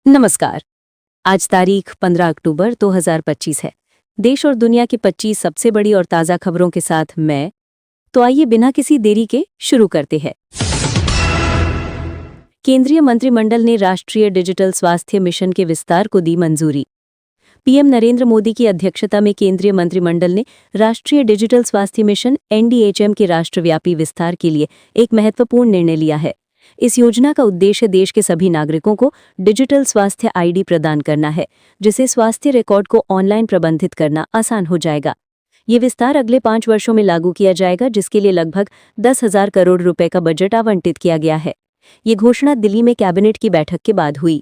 नमस्कार। आज तारीख 15 अक्टूबर 2025 है। देश और दुनिया की 25 सबसे बड़ी और ताज़ा खबरों के साथ तो आइए बिना किसी देरी के शुरू करते हैं। केंद्रीय मंत्रिमंडल ने राष्ट्रीय डिजिटल स्वास्थ्य मिशन के विस्तार को दी मंजूरी। पीएम नरेंद्र मोदी की अध्यक्षता में केंद्रीय मंत्रिमंडल ने राष्ट्रीय डिजिटल स्वास्थ्य मिशन एनडीएचएम के राष्ट्रव्यापी विस्तार के लिए एक महत्वपूर्ण निर्णय लिया है। इस योजना का उद्देश्य देश के सभी नागरिकों को डिजिटल स्वास्थ्य आईडी प्रदान करना है, जिससे स्वास्थ्य रिकॉर्ड को ऑनलाइन प्रबंधित करना आसान हो जाएगा। ये विस्तार अगले 5 वर्षों में लागू किया जाएगा, जिसके लिए लगभग 10,000 करोड़ रुपए का बजट आवंटित किया गया है। ये घोषणा दिल्ली में कैबिनेट की बैठक के बाद हुई।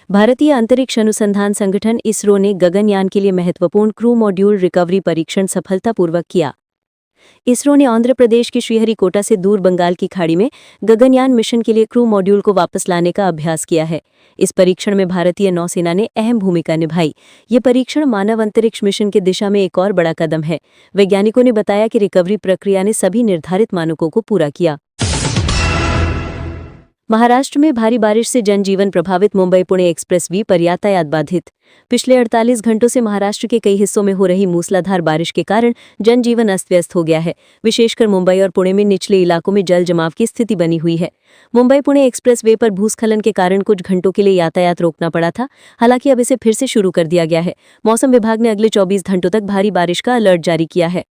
भारतीय अंतरिक्ष अनुसंधान संगठन इसरो ने गगनयान के लिए महत्वपूर्ण क्रू मॉड्यूल रिकवरी परीक्षण सफलतापूर्वक किया। इसरो ने आंध्र प्रदेश के श्रीहरिकोटा से दूर बंगाल की खाड़ी में गगनयान मिशन के लिए क्रू मॉड्यूल को वापस लाने का अभ्यास किया है। इस परीक्षण में भारतीय नौसेना ने अहम भूमिका निभाई। ये परीक्षण मानव अंतरिक्ष मिशन की दिशा में एक और बड़ा कदम है। वैज्ञानिकों ने बताया कि रिकवरी प्रक्रिया ने सभी निर्धारित मानकों को पूरा किया। महाराष्ट्र में भारी बारिश से जनजीवन प्रभावित। मुंबई पुणे एक्सप्रेसवे पर यातायात बाधित। पिछले 48 घंटों से महाराष्ट्र के कई हिस्सों में हो रही मूसलाधार बारिश के कारण जनजीवन अस्त-व्यस्त हो गया है। विशेषकर मुंबई और पुणे में निचले इलाकों में जल जमाव की स्थिति बनी हुई है। मुंबई पुणे एक्सप्रेसवे पर भूस्खलन के कारण कुछ घंटों के लिए यातायात रोकना पड़ा था। हालांकि अब इसे फिर से शुरू कर दिया गया है। मौसम विभाग ने अगले 24 घंटों तक भारी बारिश का अलर्ट जारी किया है।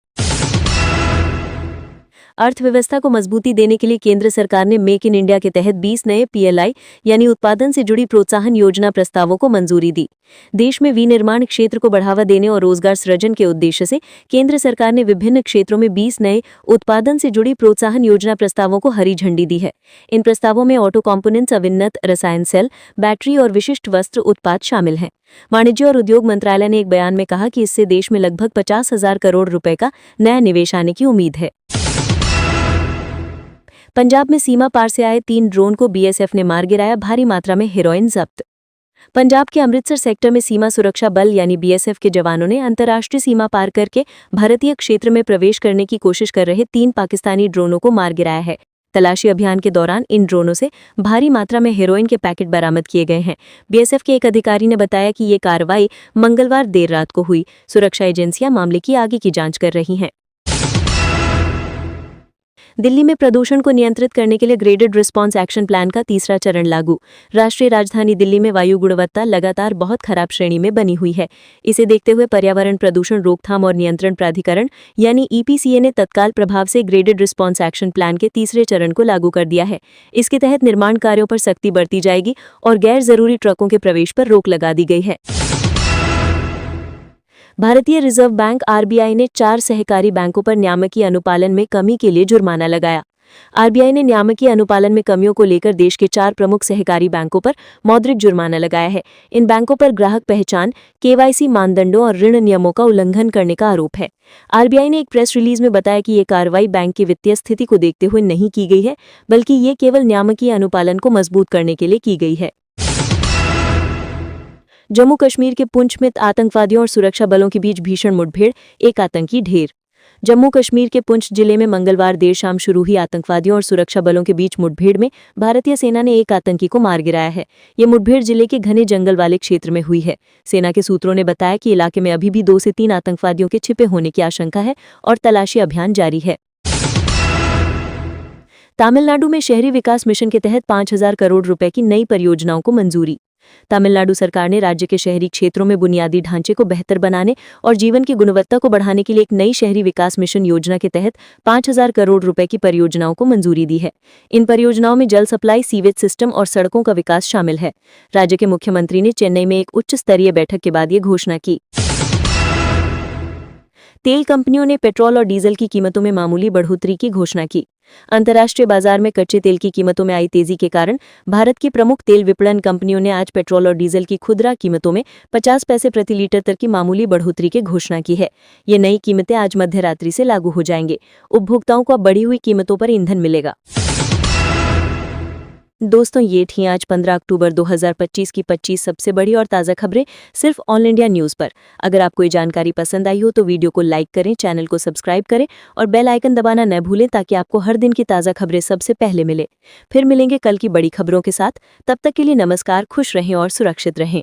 अर्थव्यवस्था को मजबूती देने के लिए केंद्र सरकार ने मेक इन इंडिया के तहत 20 नए पीएलआई यानी उत्पादन से जुड़ी प्रोत्साहन योजना प्रस्तावों को मंजूरी दी। देश में विनिर्माण क्षेत्र को बढ़ावा देने और रोजगार सृजन के उद्देश्य से केंद्र सरकार ने विभिन्न क्षेत्रों में 20 नए उत्पादन से जुड़ी प्रोत्साहन योजना प्रस्तावों को हरी झंडी दी है। इन प्रस्तावों में ऑटो कॉम्पोनेंट्स, अविन्नत रसायन सेल, बैटरी और विशिष्ट वस्त्र उत्पाद शामिल हैं। वाणिज्य और उद्योग मंत्रालय ने एक बयान में कहा कि इससे देश में लगभग 50,000 करोड़ रुपए का नया निवेश आने की उम्मीद है। पंजाब में सीमा पार से आए 3 ड्रोन को बीएसएफ ने मार गिराया। भारी मात्रा में हेरोइन जब्त। पंजाब के अमृतसर सेक्टर में सीमा सुरक्षा बल यानी बीएसएफ के जवानों ने अंतर्राष्ट्रीय सीमा पार करके भारतीय क्षेत्र में प्रवेश करने की कोशिश कर रहे 3 पाकिस्तानी ड्रोनों को मार गिराया है। तलाशी अभियान के दौरान इन ड्रोनों से भारी मात्रा में हेरोइन के पैकेट बरामद किए गए हैं। बीएसएफ के एक अधिकारी ने बताया कि ये कार्रवाई मंगलवार देर रात को हुई। सुरक्षा एजेंसियां मामले की आगे की जांच कर रही हैं। दिल्ली में प्रदूषण को नियंत्रित करने के लिए ग्रेडेड रिस्पांस एक्शन प्लान का तीसरा चरण लागू। राष्ट्रीय राजधानी दिल्ली में वायु गुणवत्ता लगातार बहुत खराब श्रेणी में बनी हुई है। इसे देखते हुए पर्यावरण प्रदूषण रोकथाम और नियंत्रण प्राधिकरण यानी ईपीसीए ने तत्काल प्रभाव से ग्रेडेड रिस्पांस एक्शन प्लान के तीसरे चरण को लागू कर दिया है। इसके तहत निर्माण कार्यों पर सख्ती बरती जाएगी और गैर जरूरी ट्रकों के प्रवेश पर रोक लगा दी गई है। भारतीय रिजर्व बैंक आरबीआई ने 4 सहकारी बैंकों पर नियामकीय अनुपालन में कमी के लिए जुर्माना लगाया। आरबीआई ने नियामकीय अनुपालन में कमियों को लेकर देश के 4 प्रमुख सहकारी बैंकों पर मौद्रिक जुर्माना लगाया है। इन बैंकों पर ग्राहक पहचान, केवाईसी मानदंडों और ऋण नियमों का उल्लंघन करने का आरोप है। आरबीआई ने एक प्रेस रिलीज में बताया कि ये कार्रवाई बैंक की वित्तीय स्थिति को देखते हुए नहीं की गई है, बल्कि ये केवल नियामकीय अनुपालन को मजबूत करने के लिए की गई है। जम्मू कश्मीर के पुंछ में आतंकवादियों और सुरक्षा बलों के बीच भीषण मुठभेड़, एक आतंकी ढेर। जम्मू कश्मीर के पुंछ जिले में मंगलवार देर शाम शुरू हुई आतंकवादियों और सुरक्षा बलों के बीच मुठभेड़ में भारतीय सेना ने एक आतंकी को मार गिराया है। ये मुठभेड़ जिले के घने जंगल वाले क्षेत्र में हुई है। सेना के सूत्रों ने बताया कि इलाके में अभी भी 2 से 3 आतंकवादियों के छिपे होने की आशंका है और तलाशी अभियान जारी है। तमिलनाडु में शहरी विकास मिशन के तहत 5,000 करोड़ रुपए की नई परियोजनाओं को मंजूरी। तमिलनाडु सरकार ने राज्य के शहरी क्षेत्रों में बुनियादी ढांचे को बेहतर बनाने और जीवन की गुणवत्ता को बढ़ाने के लिए एक नई शहरी विकास मिशन योजना के तहत 5,000 करोड़ रुपए की परियोजनाओं को मंजूरी दी है। इन परियोजनाओं में जल सप्लाई, सीवेज सिस्टम और सड़कों का विकास शामिल है। राज्य के मुख्यमंत्री ने चेन्नई में एक उच्च स्तरीय बैठक के बाद ये घोषणा की। तेल कंपनियों ने पेट्रोल और डीजल की कीमतों में मामूली बढ़ोतरी की घोषणा की। अंतर्राष्ट्रीय बाजार में कच्चे तेल की कीमतों में आई तेजी के कारण भारत की प्रमुख तेल विपणन कंपनियों ने आज पेट्रोल और डीजल की खुदरा कीमतों में 50 पैसे प्रति लीटर तक की मामूली बढ़ोतरी की घोषणा की है। ये नई कीमतें आज मध्य रात्रि से लागू हो जाएंगे। उपभोक्ताओं को अब बढ़ी हुई कीमतों पर ईंधन मिलेगा। दोस्तों ये थी आज 15 अक्टूबर 2025 की 25 सबसे बड़ी और ताज़ा खबरें सिर्फ ऑल इंडिया न्यूज़ पर। अगर आपको ये जानकारी पसंद आई हो तो वीडियो को लाइक करें, चैनल को सब्सक्राइब करें और बेल आइकन दबाना न भूलें ताकि आपको हर दिन की ताज़ा खबरें सबसे पहले मिले। फिर मिलेंगे कल की बड़ी खबरों के साथ। तब तक के लिए नमस्कार, खुश रहें और सुरक्षित रहें।